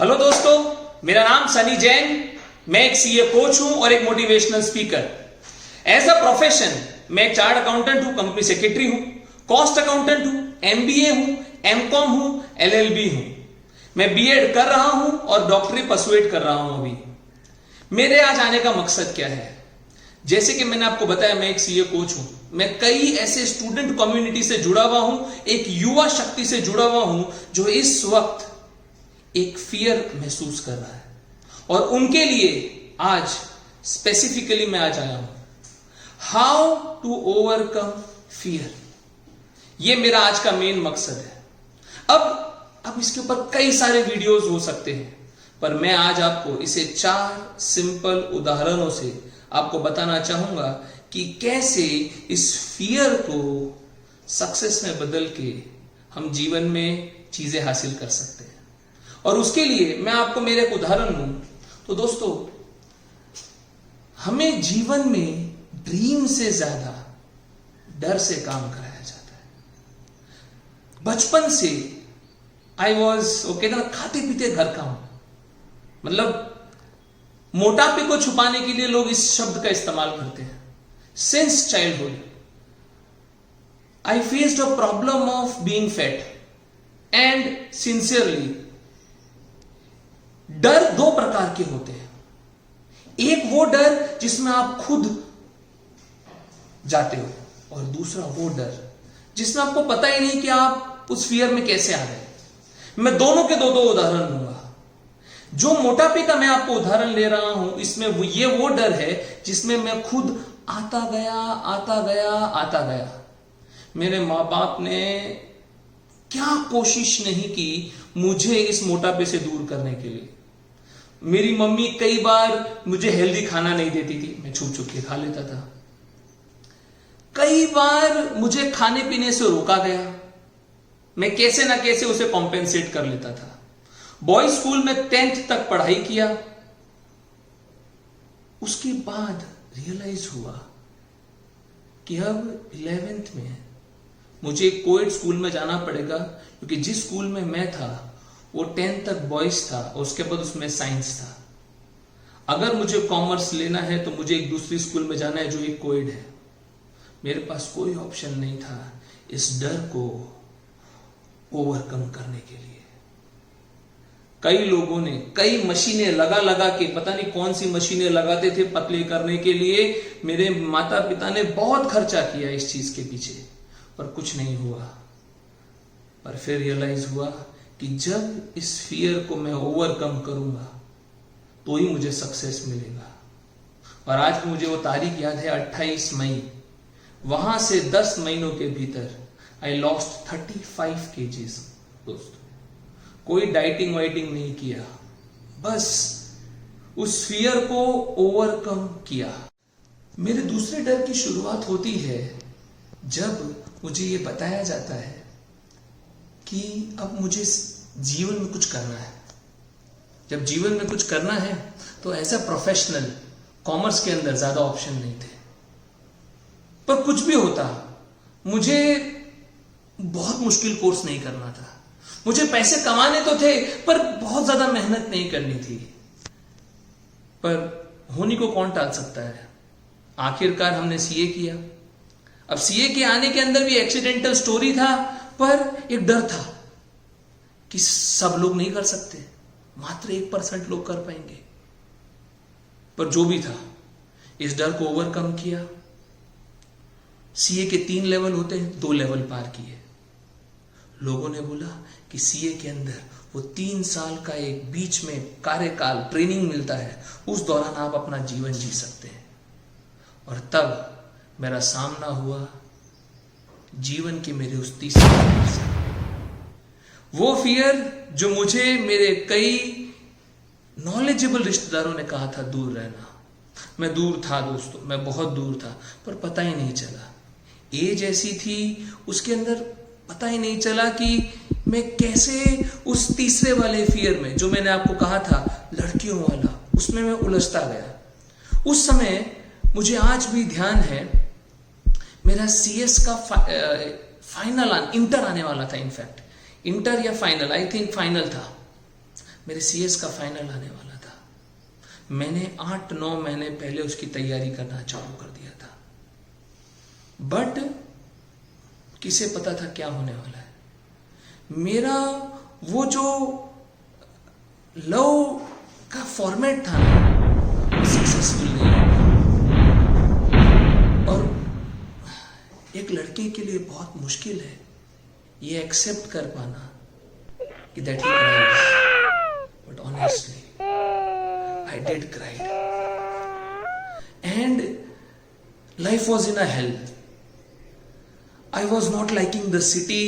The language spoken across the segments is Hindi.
हेलो दोस्तों, मेरा नाम सनी जैन। मैं एक सीए कोच हूं और एक motivational speaker. As a profession मैं एक चार्ट अकाउंटेंट हूं, कंपनी सेक्रेटरी हूं, कॉस्ट अकाउंटेंट हूं, एमबीए हूं, एमकॉम हूं, एलएलबी हूं। मैं बीएड कर रहा हूं और डॉक्टरी परसुएट कर रहा हूं। अभी मेरे आज आने का मकसद क्या है? जैसे कि मैंने आपको बताया, मैं एक सीए कोच हूं। मैं कई ऐसे स्टूडेंट कम्युनिटी से जुड़ा हुआ हूं, एक युवा शक्ति से जुड़ा हुआ हूं जो इस वक्त एक फियर महसूस कर रहा है, और उनके लिए आज स्पेसिफिकली मैं आज आया हूं। हाउ टू ओवरकम फियर, यह मेरा आज का मेन मकसद है। अब इसके ऊपर कई सारे वीडियोस हो सकते हैं, पर मैं आज आपको इसे 4 सिंपल उदाहरणों से आपको बताना चाहूंगा कि कैसे इस फियर को सक्सेस में बदल के हम जीवन में चीजें हासिल कर सकते हैं। और उसके लिए मैं आपको मेरे एक उदाहरण दूं तो दोस्तों, हमें जीवन में ड्रीम से ज्यादा डर से काम कराया जाता है। बचपन से वो कहते ना, खाते पीते घर का हूं। मतलब मोटापे को छुपाने के लिए लोग इस शब्द का इस्तेमाल करते हैं। Since childhood I faced a problem of being fat and sincerely. डर 2 प्रकार के होते हैं। एक वो डर जिसमें आप खुद जाते हो, और दूसरा वो डर जिसमें आपको पता ही नहीं कि आप उस फियर में कैसे आ गए। मैं दोनों के 2 उदाहरण दूंगा। जो मोटापे का मैं आपको उदाहरण ले रहा हूं, इसमें वो डर है जिसमें मैं खुद आता गया। मेरे मां बाप ने क्या कोशिश नहीं की मुझे इस मोटापे से दूर करने के लिए। मेरी मम्मी कई बार मुझे हेल्दी खाना नहीं देती थी, मैं छुप के खा लेता था। कई बार मुझे खाने पीने से रोका गया, मैं कैसे ना कैसे उसे कॉम्पेंसेट कर लेता था। बॉयज स्कूल में 10th तक पढ़ाई किया। उसके बाद रियलाइज हुआ कि अब 11th में मुझे कोएड स्कूल में जाना पड़ेगा, क्योंकि जिस स्कूल में मैं था वो 10th तक बॉयज था और उसके बाद उसमें साइंस था। अगर मुझे कॉमर्स लेना है तो मुझे एक दूसरी स्कूल में जाना है जो एक कोएड है। मेरे पास कोई ऑप्शन नहीं था इस डर को ओवरकम करने के लिए। कई लोगों ने कई मशीनें लगा के, पता नहीं कौन सी मशीनें लगाते थे पतले करने के लिए। मेरे माता पिता ने बहुत खर्चा किया इस चीज के पीछे, पर कुछ नहीं हुआ। पर फिर रियलाइज हुआ कि जब इस फियर को मैं ओवरकम करूंगा तो ही मुझे सक्सेस मिलेगा। और आज मुझे वो तारीख याद है, 28 मई। वहां से 10 महीनों के भीतर आई लॉस्ट 35 kgs। दोस्तों, कोई डाइटिंग वाइटिंग नहीं किया, बस उस फियर को ओवरकम किया। मेरे दूसरे डर की शुरुआत होती है जब मुझे ये बताया जाता है कि अब मुझे जीवन में कुछ करना है। जब जीवन में कुछ करना है तो एज अ प्रोफेशनल कॉमर्स के अंदर ज्यादा ऑप्शन नहीं थे, पर कुछ भी होता, मुझे बहुत मुश्किल कोर्स नहीं करना था। मुझे पैसे कमाने तो थे, पर बहुत ज्यादा मेहनत नहीं करनी थी। पर होनी को कौन टाल सकता है? आखिरकार हमने सीए किया। अब सीए के आने के अंदर भी एक्सीडेंटल स्टोरी था, पर एक डर था कि सब लोग नहीं कर सकते, मात्र 1% लोग कर पाएंगे। पर जो भी था, इस डर को ओवरकम किया। सीए के 3 लेवल होते हैं, 2 लेवल पार किए। लोगों ने बोला कि सीए के अंदर वो 3 साल का एक बीच में कार्यकाल ट्रेनिंग मिलता है, उस दौरान आप अपना जीवन जी सकते हैं। और तब मेरा सामना हुआ जीवन के मेरे उस तीसरे फियर से। वो फियर जो मुझे मेरे कई नॉलेजेबल रिश्तेदारों ने कहा था दूर रहना। मैं दूर था दोस्तों, मैं बहुत दूर था, पर पता ही नहीं चला। एज ऐसी थी, उसके अंदर पता ही नहीं चला कि मैं कैसे उस तीसरे वाले फियर में, जो मैंने आपको कहा था लड़कियों वाला, उसमें मैं उलझता गया। उस समय मुझे आज भी ध्यान है, मेरा सीएस का फाइनल इंटर आने वाला था। इनफैक्ट इंटर या फाइनल, आई थिंक फाइनल था। मेरे सीएस का फाइनल आने वाला था। मैंने 8-9 महीने पहले उसकी तैयारी करना चालू कर दिया था, बट किसे पता था क्या होने वाला है। मेरा वो जो लव का फॉर्मेट था ना, सक्सेसफुल नहीं। और एक लड़के के लिए बहुत मुश्किल है ये एक्सेप्ट कर पाना कि that he cried, but honestly I did cry, and life was in a hell. I was not liking the city.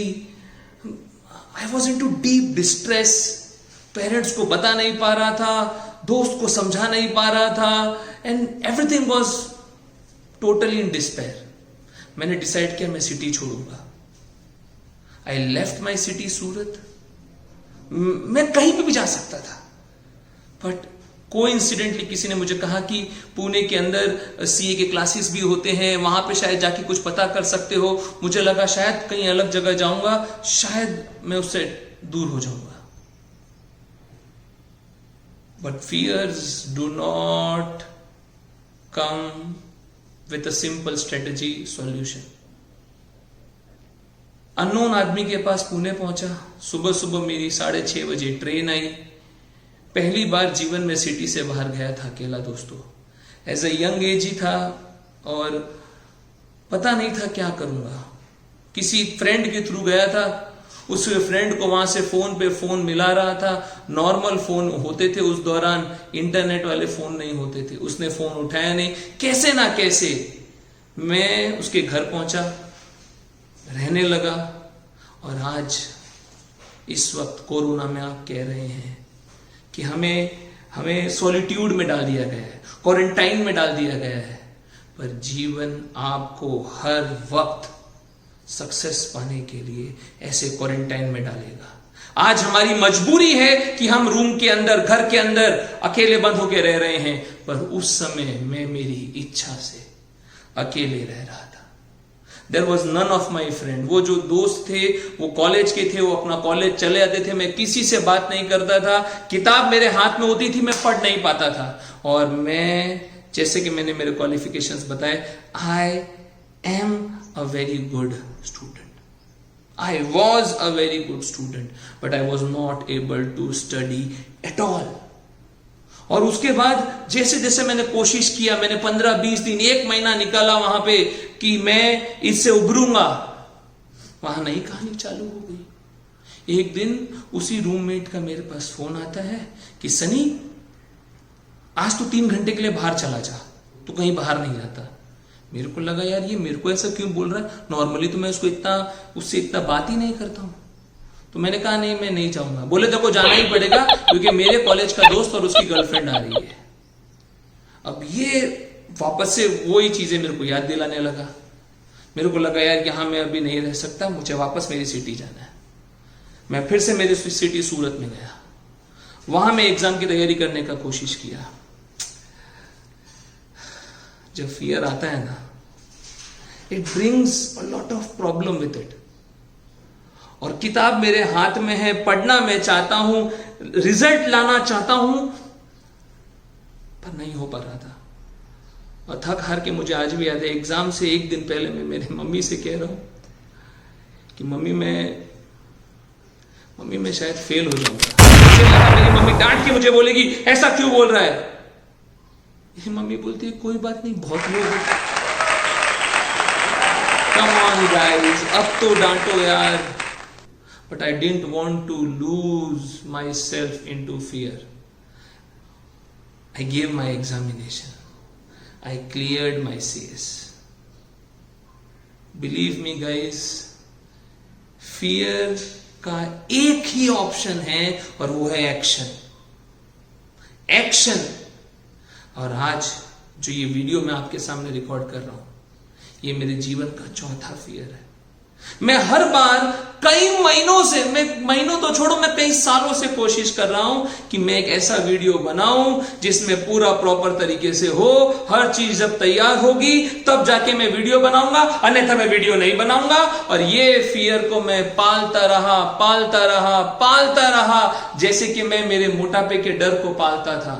I was into deep distress. Parents को बता नहीं पा रहा था, दोस्त को समझा नहीं पा रहा था, and everything was totally in despair. मैंने डिसाइड किया मैं सिटी छोड़ूंगा। I left my city सूरत। मैं कहीं पे भी जा सकता था, बट कोइंसिडेंटली किसी ने मुझे कहा कि पुणे के अंदर सीए के क्लासेस भी होते हैं, वहां पे शायद जाके कुछ पता कर सकते हो। मुझे लगा शायद कहीं अलग जगह जाऊंगा, शायद मैं उससे दूर हो जाऊंगा। But fears do not come with a simple strategy solution. Unknown आदमी के पास पुणे पहुंचा। सुबह सुबह मेरी 6:30 बजे ट्रेन आई। पहली बार जीवन में सिटी से बाहर गया था अकेला दोस्तों। एज ए यंग एज ही था और पता नहीं था क्या करूंगा। किसी फ्रेंड के थ्रू गया था, उस फ्रेंड को वहां से फोन पे फोन मिला रहा था। नॉर्मल फोन होते थे उस दौरान, इंटरनेट वाले फोन नहीं होते थे। उसने फोन उठाया नहीं। कैसे ना कैसे मैं उसके घर पहुंचा, रहने लगा। और आज इस वक्त कोरोना में आप कह रहे हैं कि हमें सॉलिट्यूड में डाल दिया गया है, क्वारंटाइन में डाल दिया गया है, पर जीवन आपको हर वक्त सक्सेस पाने के लिए ऐसे क्वारंटाइन में डालेगा। आज हमारी मजबूरी है कि हम रूम के अंदर, घर के अंदर अकेले बंद होकर रह रहे हैं, पर उस समय मैं मेरी इच्छा से अकेले रह रहा था। There was none of my friend. वो जो दोस्त थे वो कॉलेज के थे, वो अपना कॉलेज चले जाते थे। मैं किसी से बात नहीं करता था। किताब मेरे हाथ में होती थी, मैं पढ़ नहीं पाता था। और मैं, जैसे कि मैंने मेरे क्वालिफिकेशंस बताए, I am a very good student. I was a very good student, but I was not able to study at all. और उसके बाद जैसे जैसे मैंने कोशिश किया, मैंने 15-20 दिन, 1 महीना निकाला वहां पे कि मैं इससे उभरूंगा, वहां नई कहानी चालू हो गई। एक दिन उसी रूममेट का मेरे पास फोन आता है कि सनी, आज तो 3 घंटे के लिए बाहर चला जा, तू कहीं बाहर नहीं जाता। मेरे को लगा यार ये मेरे को ऐसा क्यों बोल रहा है, नॉर्मली तो मैं उससे इतना बात ही नहीं करता हूं। तो मैंने कहा नहीं, मैं नहीं जाऊंगा। बोले देखो जाना ही पड़ेगा क्योंकि मेरे कॉलेज का दोस्त और उसकी गर्लफ्रेंड आ रही है। अब ये वापस से वही चीजें मेरे को याद दिलाने लगा। मेरे को लगा यार यहां मैं अभी नहीं रह सकता, मुझे वापस मेरी सिटी जाना है। मैं फिर से मेरी सिटी सूरत में गया। वहां मैं एग्जाम की तैयारी करने का कोशिश किया। जब फियर आता है ना, it brings a lot of problem with it. और किताब मेरे हाथ में है, पढ़ना मैं चाहता हूं, रिजल्ट लाना चाहता हूं, पर नहीं हो पा रहा था। और थक हार के मुझे आज भी याद है, एग्जाम से 1 दिन पहले मैं मेरी मम्मी से कह रहा हूं कि मम्मी मैं शायद फेल हो जाऊंगा। मुझे लगा मेरी मम्मी डांट के मुझे बोलेगी ऐसा क्यों बोल रहा है। ये मम्मी बोलती है कोई बात नहीं, बहुत लोग हैं। कम ऑन गाइस, अब तो डांटो यार। But I didn't want to lose myself into fear. I gave my examination. I cleared my CS. Believe me guys, fear का एक ही ऑप्शन है और वो है एक्शन। एक्शन। और आज जो ये वीडियो मैं आपके सामने रिकॉर्ड कर रहा हूं, ये मेरे जीवन का चौथा फियर है। मैं हर बार कई महीनों से, मैं महीनों तो छोड़ो, मैं कई सालों से कोशिश कर रहा हूं कि मैं एक ऐसा वीडियो बनाऊं जिसमें पूरा प्रॉपर तरीके से हो, हर चीज जब तैयार होगी तब जाके मैं वीडियो बनाऊंगा, अन्यथा मैं वीडियो नहीं बनाऊंगा। और ये फियर को मैं पालता रहा जैसे कि मैं मेरे मोटापे के डर को पालता था।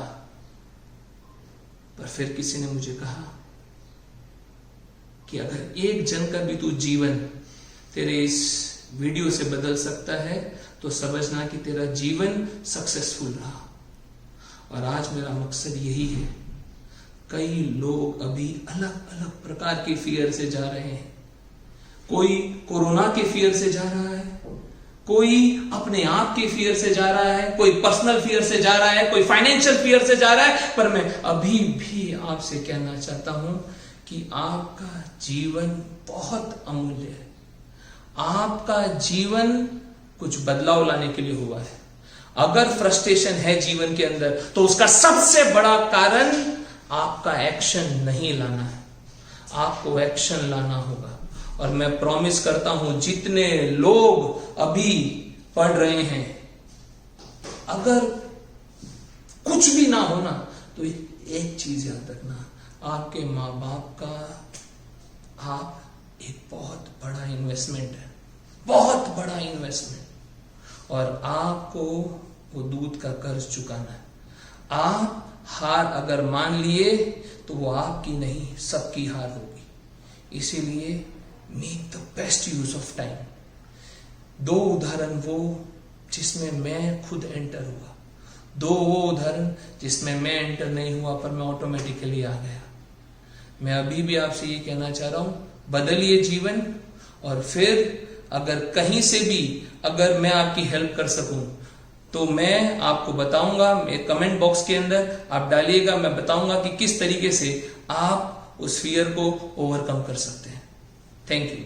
पर फिर किसी ने मुझे कहा कि अगर एक जन का भी तू जीवन तेरे इस वीडियो से बदल सकता है तो समझना कि तेरा जीवन सक्सेसफुल रहा। और आज मेरा मकसद यही है। कई लोग अभी अलग अलग प्रकार के फियर से जा रहे हैं। कोई कोरोना के फियर से जा रहा है, कोई अपने आप के फियर से जा रहा है, कोई पर्सनल फियर से जा रहा है, कोई फाइनेंशियल फियर से जा रहा है। पर मैं अभी भी आपसे कहना चाहता हूं कि आपका जीवन बहुत अमूल्य है। आपका जीवन कुछ बदलाव लाने के लिए हुआ है। अगर फ्रस्ट्रेशन है जीवन के अंदर तो उसका सबसे बड़ा कारण आपका एक्शन नहीं लाना है। आपको एक्शन लाना होगा। और मैं प्रॉमिस करता हूं, जितने लोग अभी पढ़ रहे हैं, अगर कुछ भी ना होना तो एक चीज याद रखना, आपके माँ बाप का आप एक बहुत बड़ा इन्वेस्टमेंट है, बहुत बड़ा इन्वेस्टमेंट। और आपको वो दूध का कर्ज चुकाना है। आप हार अगर मान लिए तो वो आपकी नहीं, सबकी हार होगी। इसीलिए make the best use of time. दो उदाहरण वो जिसमें मैं खुद एंटर हुआ, दो वो उदाहरण जिसमें मैं एंटर नहीं हुआ पर मैं ऑटोमेटिकली आ गया। मैं अभी भी आपसे ये कहना चाह रहा हूं, बदलिए जीवन। और फिर अगर कहीं से भी अगर मैं आपकी हेल्प कर सकूं तो मैं आपको बताऊंगा। मेरे कमेंट बॉक्स के अंदर आप डालिएगा, मैं बताऊंगा कि किस तरीके से आप उस फियर को ओवरकम कर सकते हैं। Thank you.